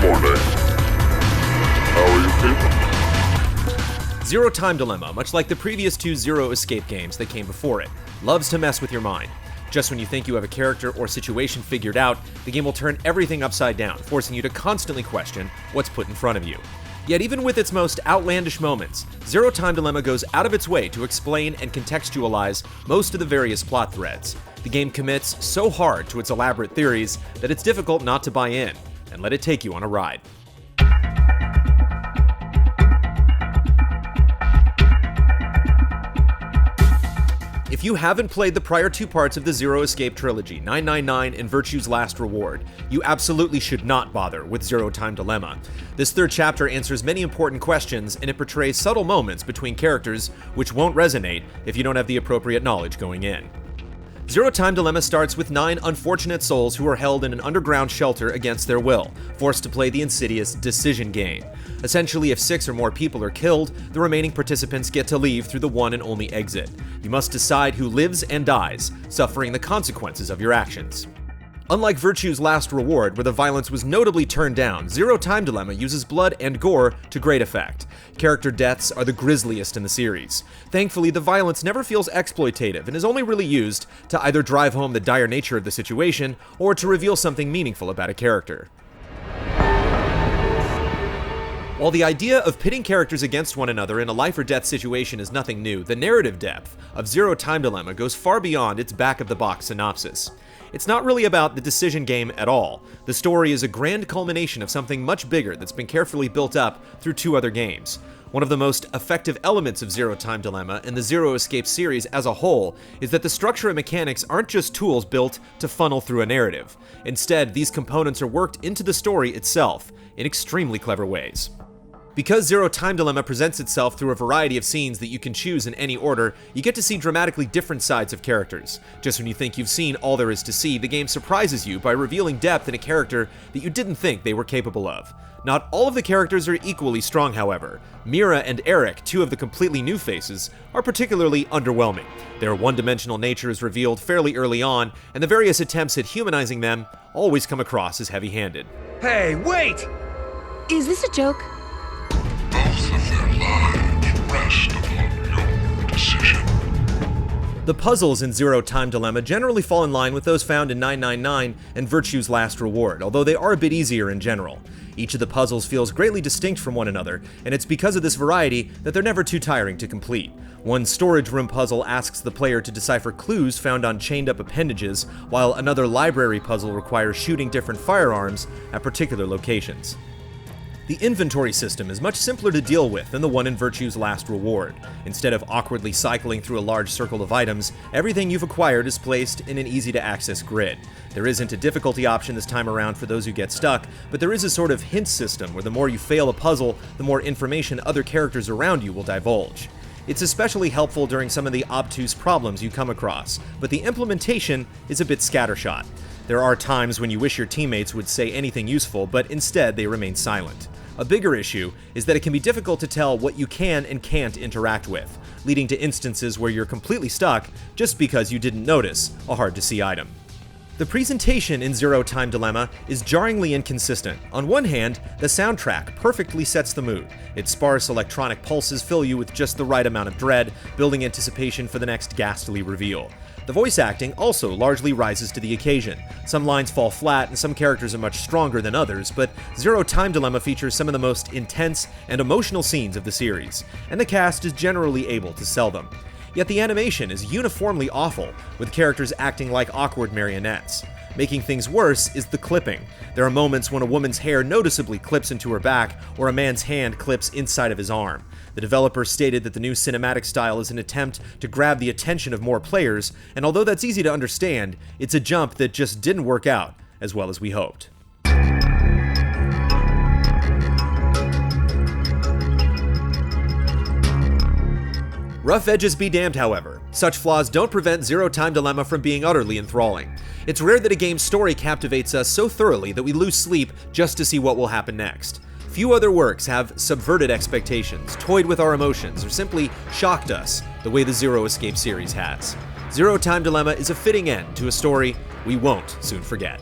morning. How are you people? Zero Time Dilemma, much like the previous two Zero Escape games that came before it, loves to mess with your mind. Just when you think you have a character or situation figured out, the game will turn everything upside down, forcing you to constantly question what's put in front of you. Yet even with its most outlandish moments, Zero Time Dilemma goes out of its way to explain and contextualize most of the various plot threads. The game commits so hard to its elaborate theories that it's difficult not to buy in, and let it take you on a ride. If you haven't played the prior two parts of the Zero Escape trilogy, 999 and Virtue's Last Reward, you absolutely should not bother with Zero Time Dilemma. This third chapter answers many important questions, and it portrays subtle moments between characters which won't resonate if you don't have the appropriate knowledge going in. Zero Time Dilemma starts with 9 unfortunate souls who are held in an underground shelter against their will, forced to play the insidious decision game. Essentially, if 6 or more people are killed, the remaining participants get to leave through the one and only exit. You must decide who lives and dies, suffering the consequences of your actions. Unlike Virtue's Last Reward, where the violence was notably turned down, Zero Time Dilemma uses blood and gore to great effect. Character deaths are the grisliest in the series. Thankfully, the violence never feels exploitative and is only really used to either drive home the dire nature of the situation or to reveal something meaningful about a character. While the idea of pitting characters against one another in a life or death situation is nothing new, the narrative depth of Zero Time Dilemma goes far beyond its back-of-the-box synopsis. It's not really about the decision game at all. The story is a grand culmination of something much bigger that's been carefully built up through 2 other games. One of the most effective elements of Zero Time Dilemma and the Zero Escape series as a whole is that the structure and mechanics aren't just tools built to funnel through a narrative. Instead, these components are worked into the story itself in extremely clever ways. Because Zero Time Dilemma presents itself through a variety of scenes that you can choose in any order, you get to see dramatically different sides of characters. Just when you think you've seen all there is to see, the game surprises you by revealing depth in a character that you didn't think they were capable of. Not all of the characters are equally strong, however. Mira and Eric, 2 of the completely new faces, are particularly underwhelming. Their one-dimensional nature is revealed fairly early on, and the various attempts at humanizing them always come across as heavy-handed. Hey, wait! Is this a joke? Both of their lives rest upon your decision. The puzzles in Zero Time Dilemma generally fall in line with those found in 999 and Virtue's Last Reward, although they are a bit easier in general. Each of the puzzles feels greatly distinct from one another, and it's because of this variety that they're never too tiring to complete. One storage room puzzle asks the player to decipher clues found on chained-up appendages, while another library puzzle requires shooting different firearms at particular locations. The inventory system is much simpler to deal with than the one in Virtue's Last Reward. Instead of awkwardly cycling through a large circle of items, everything you've acquired is placed in an easy-to-access grid. There isn't a difficulty option this time around for those who get stuck, but there is a sort of hint system where the more you fail a puzzle, the more information other characters around you will divulge. It's especially helpful during some of the obtuse problems you come across, but the implementation is a bit scattershot. There are times when you wish your teammates would say anything useful, but instead they remain silent. A bigger issue is that it can be difficult to tell what you can and can't interact with, leading to instances where you're completely stuck just because you didn't notice a hard-to-see item. The presentation in Zero Time Dilemma is jarringly inconsistent. On one hand, the soundtrack perfectly sets the mood. Its sparse electronic pulses fill you with just the right amount of dread, building anticipation for the next ghastly reveal. The voice acting also largely rises to the occasion. Some lines fall flat and some characters are much stronger than others, but Zero Time Dilemma features some of the most intense and emotional scenes of the series, and the cast is generally able to sell them. Yet the animation is uniformly awful, with characters acting like awkward marionettes. Making things worse is the clipping. There are moments when a woman's hair noticeably clips into her back, or a man's hand clips inside of his arm. The developer stated that the new cinematic style is an attempt to grab the attention of more players, and although that's easy to understand, it's a jump that just didn't work out as well as we hoped. Rough edges be damned, however. Such flaws don't prevent Zero Time Dilemma from being utterly enthralling. It's rare that a game's story captivates us so thoroughly that we lose sleep just to see what will happen next. Few other works have subverted expectations, toyed with our emotions, or simply shocked us the way the Zero Escape series has. Zero Time Dilemma is a fitting end to a story we won't soon forget.